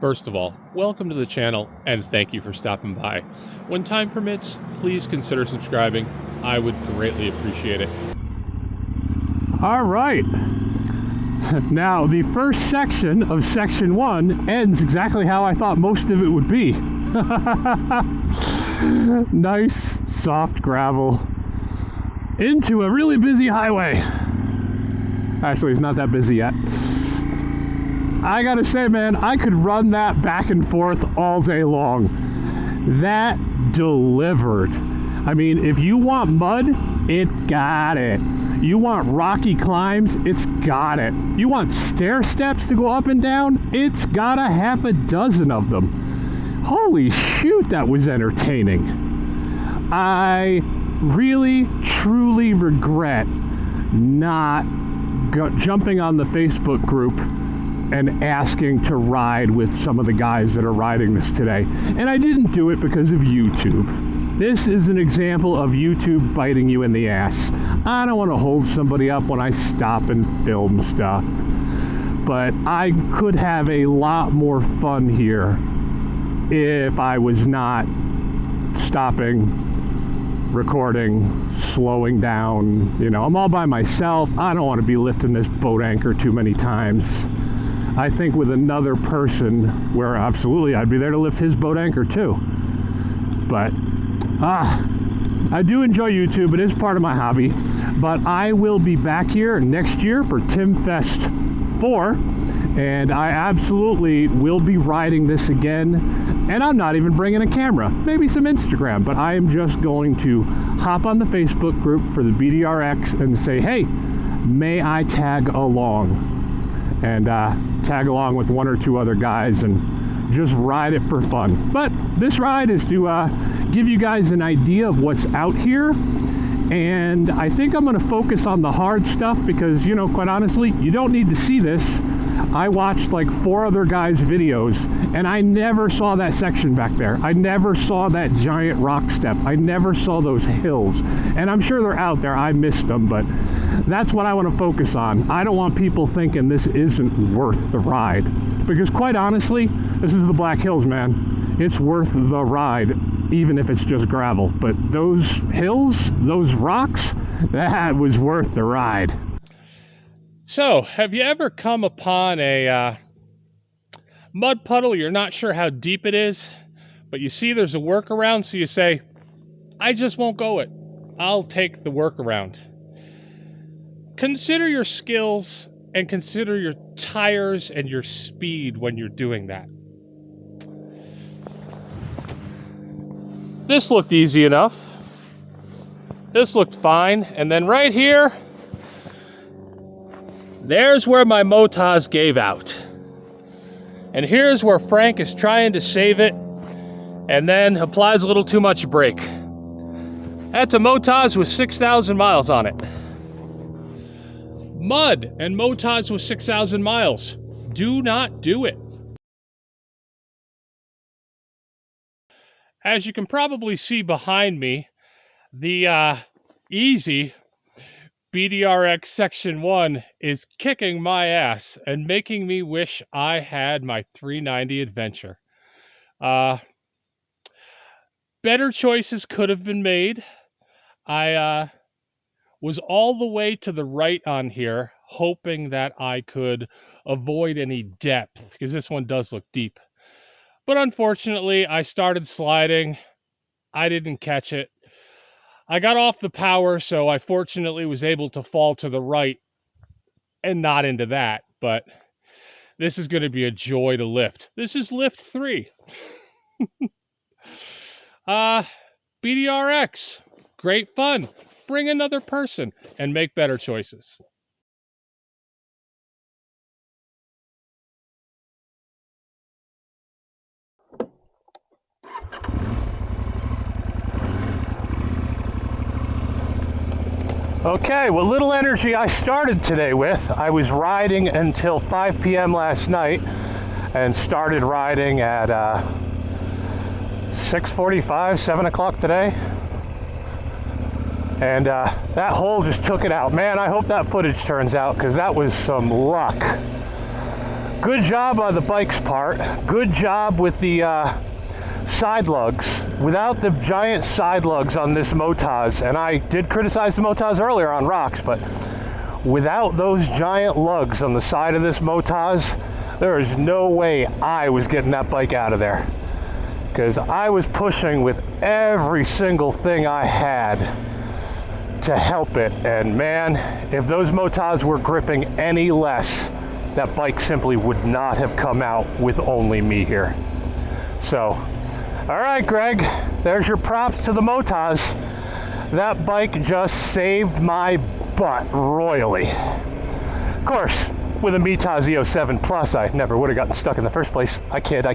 First of all, welcome to the channel and thank you for stopping by. When time permits, please consider subscribing. I would greatly appreciate it. All right. Now, the first section of section 1 ends exactly how I thought most of it would be. Nice, soft gravel into a really busy highway. Actually, it's not that busy yet. I gotta say, man, I could run that back and forth all day long. That delivered. I mean, if you want mud, it got it. You want rocky climbs, it's got it. You want stair steps to go up and down, it's got a half a dozen of them. Holy shoot, that was entertaining. I really, truly regret not jumping on the Facebook group and asking to ride with some of the guys that are riding this today. And I didn't do it because of YouTube. This is an example of YouTube biting you in the ass. I don't want to hold somebody up when I stop and film stuff. But I could have a lot more fun here if I was not stopping, recording, slowing down. You know, I'm all by myself. I don't want to be lifting this boat anchor too many times. I think with another person, where absolutely I'd be there to lift his boat anchor too. But, I do enjoy YouTube. It is part of my hobby. But I will be back here next year for Tim Fest 4. And I absolutely will be riding this again. And I'm not even bringing a camera. Maybe some Instagram. But I am just going to hop on the Facebook group for the BDRX and say, hey, may I tag along? And tag along with one or two other guys and just ride it for fun. But this ride is to give you guys an idea of what's out here. And I think I'm going to focus on the hard stuff because, you know, quite honestly, you don't need to see this. I watched like 4 other guys' videos and I never saw that section back there. I never saw that giant rock step. I never saw those hills. And I'm sure they're out there. I missed them, but that's what I want to focus on. I don't want people thinking this isn't worth the ride. Because quite honestly, this is the Black Hills, man. It's worth the ride, even if it's just gravel. But those hills, those rocks, that was worth the ride. So, have you ever come upon a mud puddle? You're not sure how deep it is, but you see there's a workaround, so you say, I just won't go it. I'll take the workaround. Consider your skills and consider your tires and your speed when you're doing that. This looked easy enough. This looked fine. And then right here, there's where my Motaz gave out. And here's where Frank is trying to save it and then applies a little too much brake. That's a Motaz with 6,000 miles on it. Mud and Motaz with 6,000 miles. Do not do it. As you can probably see behind me, the Easy BDRX Section 1 is kicking my ass and making me wish I had my 390 Adventure. Better choices could have been made. I was all the way to the right on here, hoping that I could avoid any depth, because this one does look deep. But unfortunately, I started sliding. I didn't catch it. I got off the power, so I fortunately was able to fall to the right and not into that. But this is going to be a joy to lift. This is lift 3. BDRX, great fun. Bring another person and make better choices. Okay, what little energy I started today with, I was riding until 5 p.m. last night and started riding at 6:45, 7 o'clock today. And that hole just took it out. Man, I hope that footage turns out because that was some luck. Good job on the bike's part. Good job with the side lugs. Without the giant side lugs on this Motaz, and I did criticize the Motaz earlier on rocks, but without those giant lugs on the side of this Motaz, there is no way I was getting that bike out of there. Because I was pushing with every single thing I had to help it. And man, if those Motaz were gripping any less, that bike simply would not have come out with only me here. So, all right, Greg, there's your props to the Motaz. That bike just saved my butt royally. Of course, with a Motaz EOS 7 Plus, I never would have gotten stuck in the first place. I kid.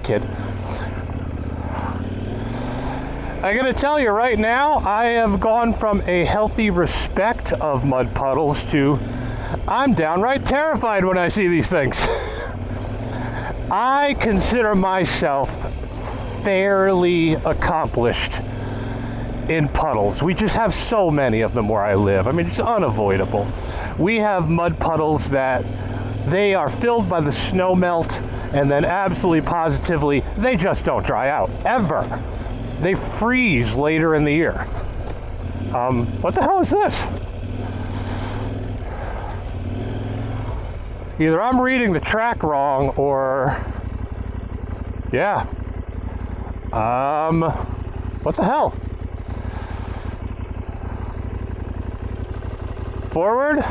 I gotta tell you right now, I have gone from a healthy respect of mud puddles to I'm downright terrified when I see these things. I consider myself fairly accomplished in puddles. We just have so many of them where I live. I mean, it's unavoidable. We have mud puddles that they are filled by the snow melt, and then absolutely positively, they just don't dry out, ever. They freeze later in the year. What the hell is this? Either I'm reading the track wrong, or... yeah. What the hell? Forward?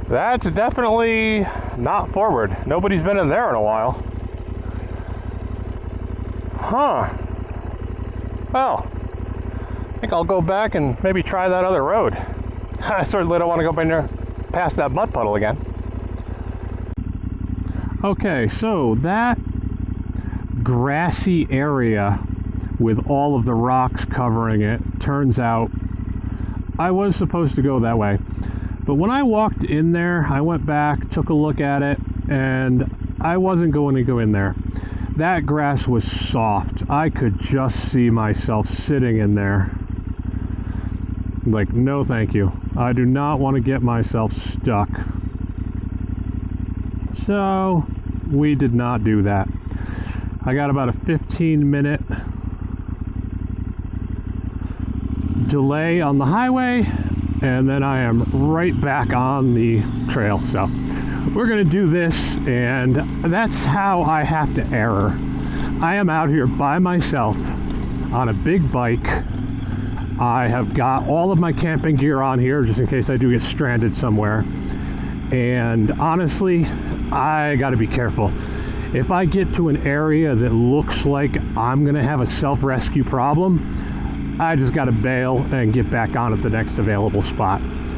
That's definitely not forward. Nobody's been in there in a while. Huh. Well, I think I'll go back and maybe try that other road. I certainly don't want to go by there past that mud puddle again. Okay, so that grassy area with all of the rocks covering it, turns out I was supposed to go that way. But when I walked in there, I went back, took a look at it, and I wasn't going to go in there. That grass was soft. I could just see myself sitting in there. Like, no thank you. I do not want to get myself stuck. So, we did not do that. I got about a 15-minute delay on the highway, and then I am right back on the trail. So we're gonna do this, and that's how I have to err. I am out here by myself on a big bike. I have got all of my camping gear on here just in case I do get stranded somewhere. And honestly, I gotta be careful. If I get to an area that looks like I'm gonna have a self-rescue problem, I just gotta bail and get back on at the next available spot.